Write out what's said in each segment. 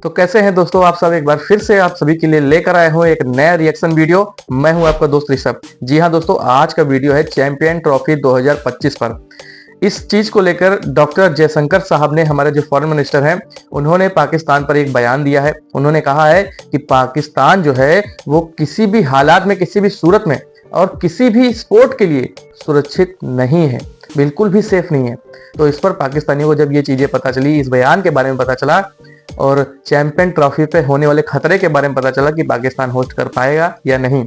तो कैसे हैं दोस्तों आप सब। एक बार फिर से आप सभी के लिए लेकर आए हूं एक नया रिएक्शन वीडियो। मैं हूं आपका दोस्त ऋषभ। जी हां दोस्तों, आज का वीडियो है चैंपियन ट्रॉफी 2025 पर। इस चीज को लेकर डॉक्टर जयशंकर साहब ने, हमारे जो फॉरेन मिनिस्टर हैं, उन्होंने पाकिस्तान पर एक बयान दिया है। उन्होंने कहा है कि पाकिस्तान जो है वो किसी भी हालात में, किसी भी सूरत में और किसी भी स्पोर्ट के लिए सुरक्षित नहीं है, बिल्कुल भी सेफ नहीं है। तो इस पर पाकिस्तानियों को जब ये चीजें पता चली, इस बयान के बारे में पता चला और चैंपियन ट्रॉफी पे होने वाले खतरे के बारे में पता चला कि पाकिस्तान होस्ट कर पाएगा या नहीं,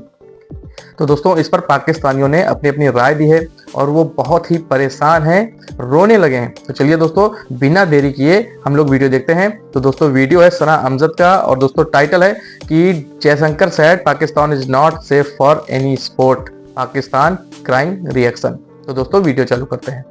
तो दोस्तों इस पर पाकिस्तानियों ने अपनी अपनी राय दी है और वो बहुत ही परेशान हैं, रोने लगे हैं। तो चलिए दोस्तों, बिना देरी किए हम लोग वीडियो देखते हैं। तो दोस्तों वीडियो है सना अमजद का और दोस्तों टाइटल है कि Jaishankar said Pakistan is not safe for any sport, Pakistan crime reaction. तो दोस्तों वीडियो चालू करते हैं।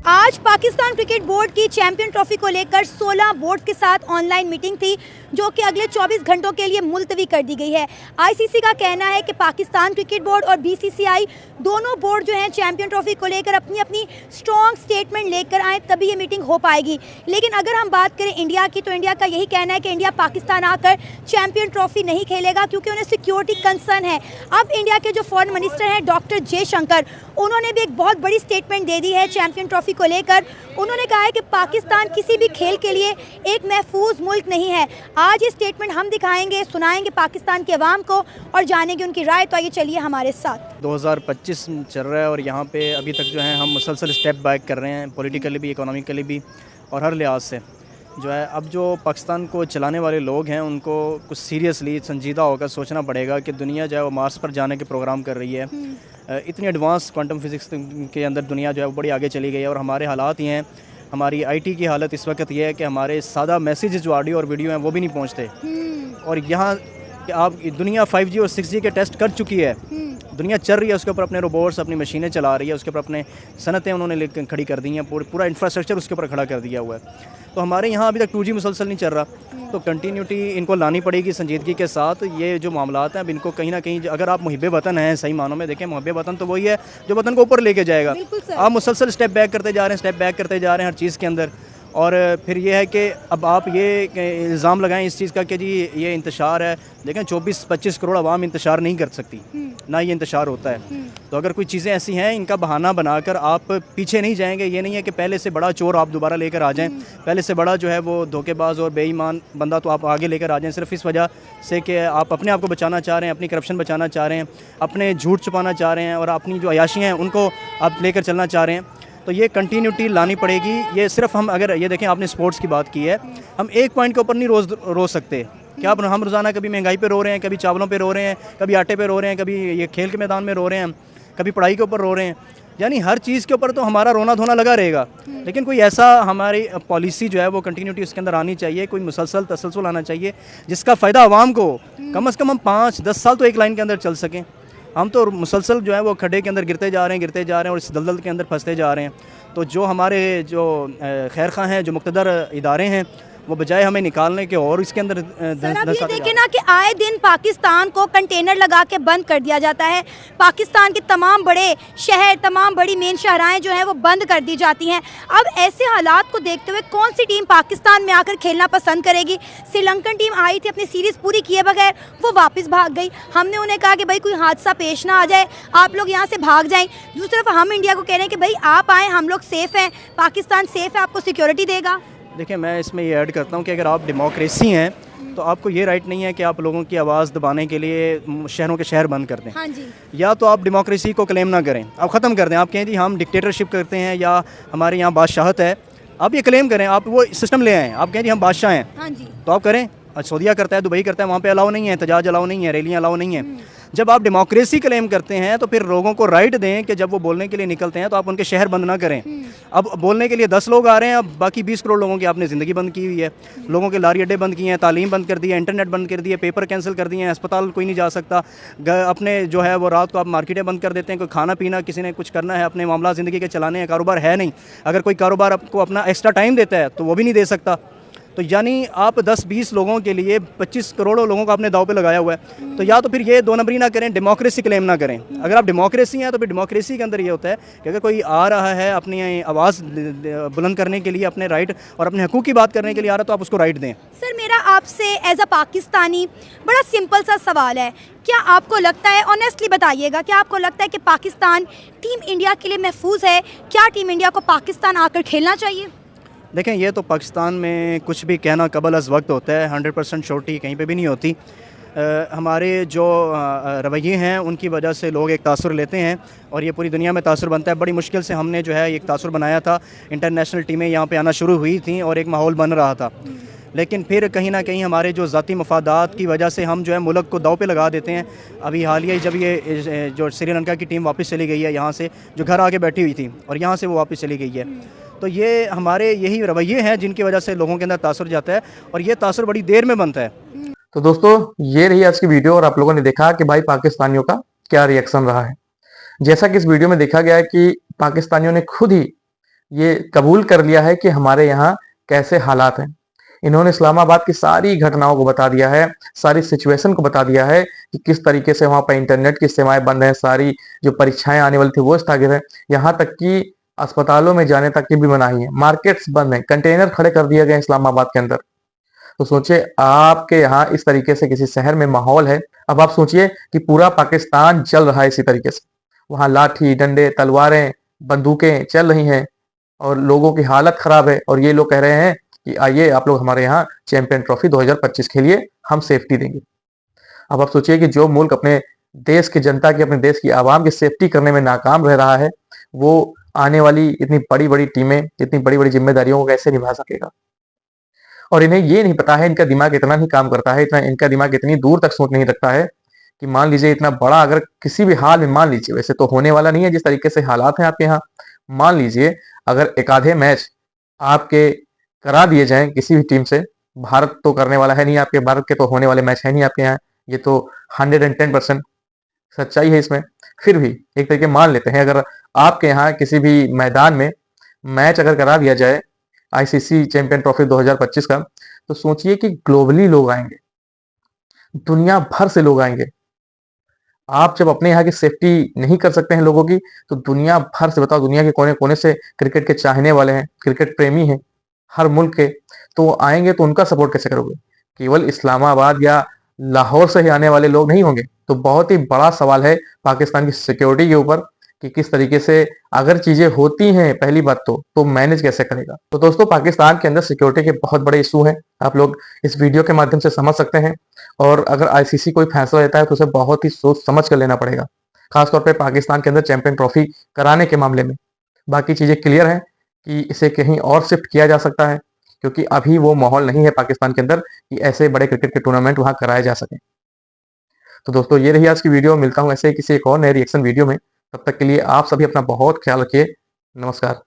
आज पाकिस्तान क्रिकेट बोर्ड की चैंपियन ट्रॉफी को लेकर 16 बोर्ड के साथ ऑनलाइन मीटिंग थी, जो कि अगले 24 घंटों के लिए मुलतवी कर दी गई है। आईसीसी का कहना है कि पाकिस्तान क्रिकेट बोर्ड और बीसीसीआई दोनों बोर्ड जो हैं चैंपियन ट्रॉफी को लेकर अपनी अपनी स्ट्रॉन्ग स्टेटमेंट लेकर आए, तभी ये मीटिंग हो पाएगी। लेकिन अगर हम बात करें इंडिया की, तो इंडिया का यही कहना है कि इंडिया पाकिस्तान आकर चैंपियन ट्रॉफी नहीं खेलेगा, क्योंकि उन्हें सिक्योरिटी कंसर्न है। अब इंडिया के जो फॉरेन मिनिस्टर हैं डॉक्टर जयशंकर, उन्होंने भी एक बहुत बड़ी स्टेटमेंट दे दी है चैंपियन ट्रॉफी को लेकर। उन्होंने कहा है कि पाकिस्तान किसी भी खेल के लिए एक महफूज मुल्क नहीं है। आज ये स्टेटमेंट हम दिखाएंगे, सुनाएंगे पाकिस्तान के अवाम को और जानेंगे उनकी राय। तो आइए चलिए हमारे साथ। 2025 चल रहा है और यहाँ पे अभी तक जो है हम मुसलसल स्टेप बैक कर रहे हैं, पॉलिटिकली भी, इकोनॉमिकली भी और हर लिहाज से जो है। अब जो पाकिस्तान को चलाने वाले लोग हैं उनको कुछ सीरियसली संजीदा होकर सोचना पड़ेगा कि दुनिया जो है वो मार्स पर जाने के प्रोग्राम कर रही है। इतनी एडवांस क्वांटम फिज़िक्स के अंदर दुनिया जो है वो बड़ी आगे चली गई है और हमारे हालात ये हैं, हमारी आईटी की हालत इस वक्त ये है कि हमारे सादा मैसेज जो ऑडियो और वीडियो हैं वो भी नहीं पहुंचते। और यहाँ आप दुनिया 5G और 6G के टेस्ट कर चुकी है, दुनिया चल रही है, उसके ऊपर अपने रोबोट्स, अपनी मशीनें चला रही है, उसके ऊपर अपने सनतें उन्होंने खड़ी कर दी हैं, पूरा इंफ्रास्ट्रक्चर उसके ऊपर खड़ा कर दिया हुआ है। तो हमारे यहाँ अभी तक 2G मुसलसल नहीं चल रहा, तो कंटिन्यूटी इनको लानी पड़ेगी संजीदगी के साथ। ये जो मामलात हैं अब इनको कहीं ना कहीं, अगर आप मुहिब वतन हैं सही मानों में, देखें मुहिब वतन तो वही है जो वतन को ऊपर लेके जाएगा। आप मुसलसल स्टेप बैक करते जा रहे हैं, स्टेप बैक करते जा रहे हैं हर चीज़ के अंदर। और फिर ये है कि अब आप ये इल्ज़ाम लगाएं इस चीज़ का कि जी ये इंतशार है। देखें 24-25 करोड़ आवाम इंतशार नहीं कर सकती, ना ये इंतशार होता है। तो अगर कोई चीज़ें ऐसी हैं, इनका बहाना बनाकर आप पीछे नहीं जाएंगे। ये नहीं है कि पहले से बड़ा चोर आप दोबारा लेकर आ जाएं, पहले से बड़ा जो है वो धोखेबाज और बेईमान बंदा तो आप आगे लेकर आ जाएं, सिर्फ इस वजह से कि आप अपने आप को बचाना चाह रहे हैं, अपनी करप्शन बचाना चाह रहे हैं, अपने झूठ छुपाना चाह रहे हैं और अपनी जो अयाशियाँ हैं उनको आप लेकर चलना चाह रहे हैं। तो ये कंटिन्यूटी लानी पड़ेगी। ये सिर्फ हम, अगर ये देखें आपने स्पोर्ट्स की बात की है, हम एक पॉइंट के ऊपर नहीं रो सकते। क्या हम रोज़ाना कभी महंगाई पे रो रहे हैं, कभी चावलों पे रो रहे हैं, कभी आटे पे रो रहे हैं, कभी ये खेल के मैदान में रो रहे हैं, कभी पढ़ाई के ऊपर रो रहे हैं। यानी हर चीज़ के ऊपर तो हमारा रोना धोना लगा रहेगा। लेकिन कोई ऐसा हमारी पॉलिसी जो है वो कंटिन्यूटी उसके अंदर आनी चाहिए, कोई मुसलसल तसलसल आना चाहिए जिसका फ़ायदा आवाम को कम से कम हम 5-10 साल तो एक लाइन के अंदर चल सकें। हम तो मुसलसल जो है वो खड्डे के अंदर गिरते जा रहे हैं और इस दलदल के अंदर फंसते जा रहे हैं। तो जो हमारे जो खैर खां हैं, जो मुक़्तदर इदारे हैं, वो बजाय हमें निकालने के और इसके अंदर देखें ना कि आए दिन पाकिस्तान को कंटेनर लगा के बंद कर दिया जाता है। पाकिस्तान के तमाम बड़े शहर, तमाम बड़ी मेन शहराएं जो हैं वो बंद कर दी जाती हैं। अब ऐसे हालात को देखते हुए कौन सी टीम पाकिस्तान में आकर खेलना पसंद करेगी? श्रीलंकन टीम आई थी, अपनी सीरीज़ पूरी किए बगैर वो वापस भाग गई। हमने उन्हें कहा कि भाई कोई हादसा पेश ना आ जाए, आप लोग यहाँ से भाग जाएँ। दूसरी तरफ हम इंडिया को कह रहे हैं कि भाई आप आएँ, हम लोग सेफ़ हैं, पाकिस्तान सेफ़ है, आपको सिक्योरिटी देगा। देखिए मैं इसमें ये ऐड करता हूँ कि अगर आप डेमोक्रेसी हैं तो आपको ये राइट नहीं है कि आप लोगों की आवाज़ दबाने के लिए शहरों के शहर बंद कर दें। हाँ जी। या तो आप डेमोक्रेसी को क्लेम ना करें, आप ख़त्म कर दें। आप कहें जी हम डिक्टेटरशिप करते हैं या हमारे यहाँ बादशाहत है, आप ये क्लेम करें, आप वो सिस्टम ले आएँ। आप कहें जी हम बादशाह हैं, हाँ जी, तो आप करें। सऊदीया करता है, दुबई करता है, वहाँ पे अलाउ नहीं है, एहतजाज अलाउ नहीं है, रैलियाँ अलाउ नहीं है। जब आप डेमोक्रेसी क्लेम करते हैं तो फिर लोगों को राइट दें कि जब वो बोलने के लिए निकलते हैं तो आप उनके शहर बंद ना करें। अब बोलने के लिए 10 लोग आ रहे हैं, अब बाकी 20 करोड़ लोगों की आपने ज़िंदगी बंद की हुई है। लोगों के लारी अड्डे बंद किए हैं, तालीम बंद कर दी है, इंटरनेट बंद कर दिए, पेपर कैंसिल कर दिए हैं, अस्पताल कोई नहीं जा सकता। अपने जो है वो रात को आप मार्केटें बंद कर देते हैं, कोई खाना पीना किसी ने कुछ करना है, अपने मामला ज़िंदगी के चलाने हैं, कारोबार है नहीं। अगर कोई कारोबार आपको अपना एक्स्ट्रा टाइम देता है तो वो भी नहीं दे सकता। तो यानी आप 10-20 लोगों के लिए 25 करोड़ों लोगों को आपने दाव पे लगाया हुआ है। तो या तो फिर ये दो नंबरी ना करें, डेमोक्रेसी क्लेम ना करें। अगर आप डेमोक्रेसी हैं तो फिर डेमोक्रेसी के अंदर ये होता है कि अगर कोई आ रहा है अपनी आवाज़ बुलंद करने के लिए, अपने राइट और अपने हकूक़ की बात करने के लिए आ रहा है, तो आप उसको राइट दें। सर मेरा आपसे एज अ पाकिस्तानी बड़ा सिंपल सा सवाल है, क्या आपको लगता है, ऑनेस्टली बताइएगा, क्या आपको लगता है कि पाकिस्तान टीम इंडिया के लिए महफूज है? क्या टीम इंडिया को पाकिस्तान आकर खेलना चाहिए? देखें, ये तो पाकिस्तान में कुछ भी कहना कबल अज़ वक्त होता है, 100% श्योरिटी कहीं पे भी नहीं होती। हमारे जो रवैये हैं उनकी वजह से लोग एक तासुर लेते हैं और ये पूरी दुनिया में तासुर बनता है। बड़ी मुश्किल से हमने जो है एक तासुर बनाया था, इंटरनेशनल टीमें यहाँ पे आना शुरू हुई थी और एक माहौल बन रहा था। लेकिन फिर कहीं ना कहीं हमारे जो ज़ाती मफादात की वजह से हम जो है मुल्क को दाव पे लगा देते हैं। अभी हालिया ही जब ये जो श्रीलंका की टीम वापस चली गई है यहाँ से, जो घर आके बैठी हुई थी और यहाँ से वो वापस चली गई है, तो ये हमारे यही रवैये हैं जिनकी वजह से लोगों के अंदर तासुर जाता है और ये तासुर बड़ी देर में बनता है। तो दोस्तों, ये रही आज की वीडियो और आप लोगों ने देखा कि भाई पाकिस्तानियों का क्या रिएक्शन रहा है। जैसा कि इस वीडियो में देखा गया है कि पाकिस्तानियों ने खुद ही ये कबूल कर लिया है कि हमारे यहाँ कैसे हालात हैं। इन्होंने इस्लामाबाद की सारी घटनाओं को बता दिया है, सारी सिचुएशन को बता दिया है कि किस तरीके से वहां पर इंटरनेट की सेवाएं बंद है, सारी जो परीक्षाएं आने वाली थी वो स्थगित है, यहाँ तक कि अस्पतालों में जाने तक की भी मनाही है, मार्केट्स बंद है, कंटेनर खड़े कर दिए गए इस्लामाबाद के अंदर। तो सोचिए आपके यहाँ इस तरीके से किसी शहर में माहौल है, अब आप सोचिए कि पूरा पाकिस्तान चल रहा है इसी तरीके से। वहां लाठी डंडे तलवारें बंदूकें चल रही हैं और लोगों की हालत खराब है और ये लोग कह रहे हैं कि आइए आप लोग हमारे यहाँ चैंपियन ट्रॉफी 2025 खेलिए, हम सेफ्टी देंगे। अब आप सोचिए कि जो मुल्क अपने देश की जनता की, अपने देश की आवाम की सेफ्टी करने में नाकाम रह रहा है, वो आने वाली इतनी बड़ी बड़ी टीमें, इतनी बड़ी बड़ी जिम्मेदारियों को कैसे निभा सकेगा। और इन्हें ये नहीं पता है, इनका दिमाग इतना नहीं काम करता है, इतना इनका दिमाग इतनी दूर तक सोच नहीं रखता है कि मान लीजिए इतना बड़ा अगर किसी भी हाल में, मान लीजिए, वैसे तो होने वाला नहीं है जिस तरीके से हालात हैं आपके यहाँ, मान लीजिए अगर एक आधे मैच आपके करा दिए जाएं किसी भी टीम से, भारत तो करने वाला है नहीं, आपके भारत के तो होने वाले मैच है नहीं आपके यहाँ, ये तो 110% सच्चाई है इसमें। फिर भी एक तरीके मान लेते हैं अगर आपके यहाँ किसी भी मैदान में मैच अगर करा दिया जाए आईसीसी चैंपियन ट्रॉफी 2025 का, तो सोचिए कि ग्लोबली लोग आएंगे, दुनिया भर से लोग आएंगे। आप जब अपने यहाँ की सेफ्टी नहीं कर सकते हैं लोगों की, तो दुनिया भर से, बताओ, दुनिया के कोने कोने से क्रिकेट के चाहने वाले हैं, क्रिकेट प्रेमी हैं हर मुल्क के, तो वो आएंगे तो उनका सपोर्ट कैसे करोगे? केवल इस्लामाबाद या लाहौर से ही आने वाले लोग नहीं होंगे। तो बहुत ही बड़ा सवाल है पाकिस्तान की सिक्योरिटी के ऊपर कि किस तरीके से अगर चीजें होती हैं, पहली बात तो मैनेज कैसे करेगा। तो दोस्तों, पाकिस्तान के अंदर सिक्योरिटी के बहुत बड़े इशू हैं, आप लोग इस वीडियो के माध्यम से समझ सकते हैं। और अगर आईसीसी कोई फैसला लेता है तो उसे बहुत ही सोच समझ कर लेना पड़ेगा, खासतौर पर पाकिस्तान के अंदर चैंपियन ट्रॉफी कराने के मामले में। बाकी चीजें क्लियर है कि इसे कहीं और शिफ्ट किया जा सकता है, क्योंकि अभी वो माहौल नहीं है पाकिस्तान के अंदर कि ऐसे बड़े क्रिकेट के टूर्नामेंट वहां कराए जा सके। तो दोस्तों, ये रही आज की वीडियो, मिलता हूं ऐसे ही किसी एक और नए रिएक्शन वीडियो में। तब तक के लिए आप सभी अपना बहुत ख्याल रखिए। नमस्कार।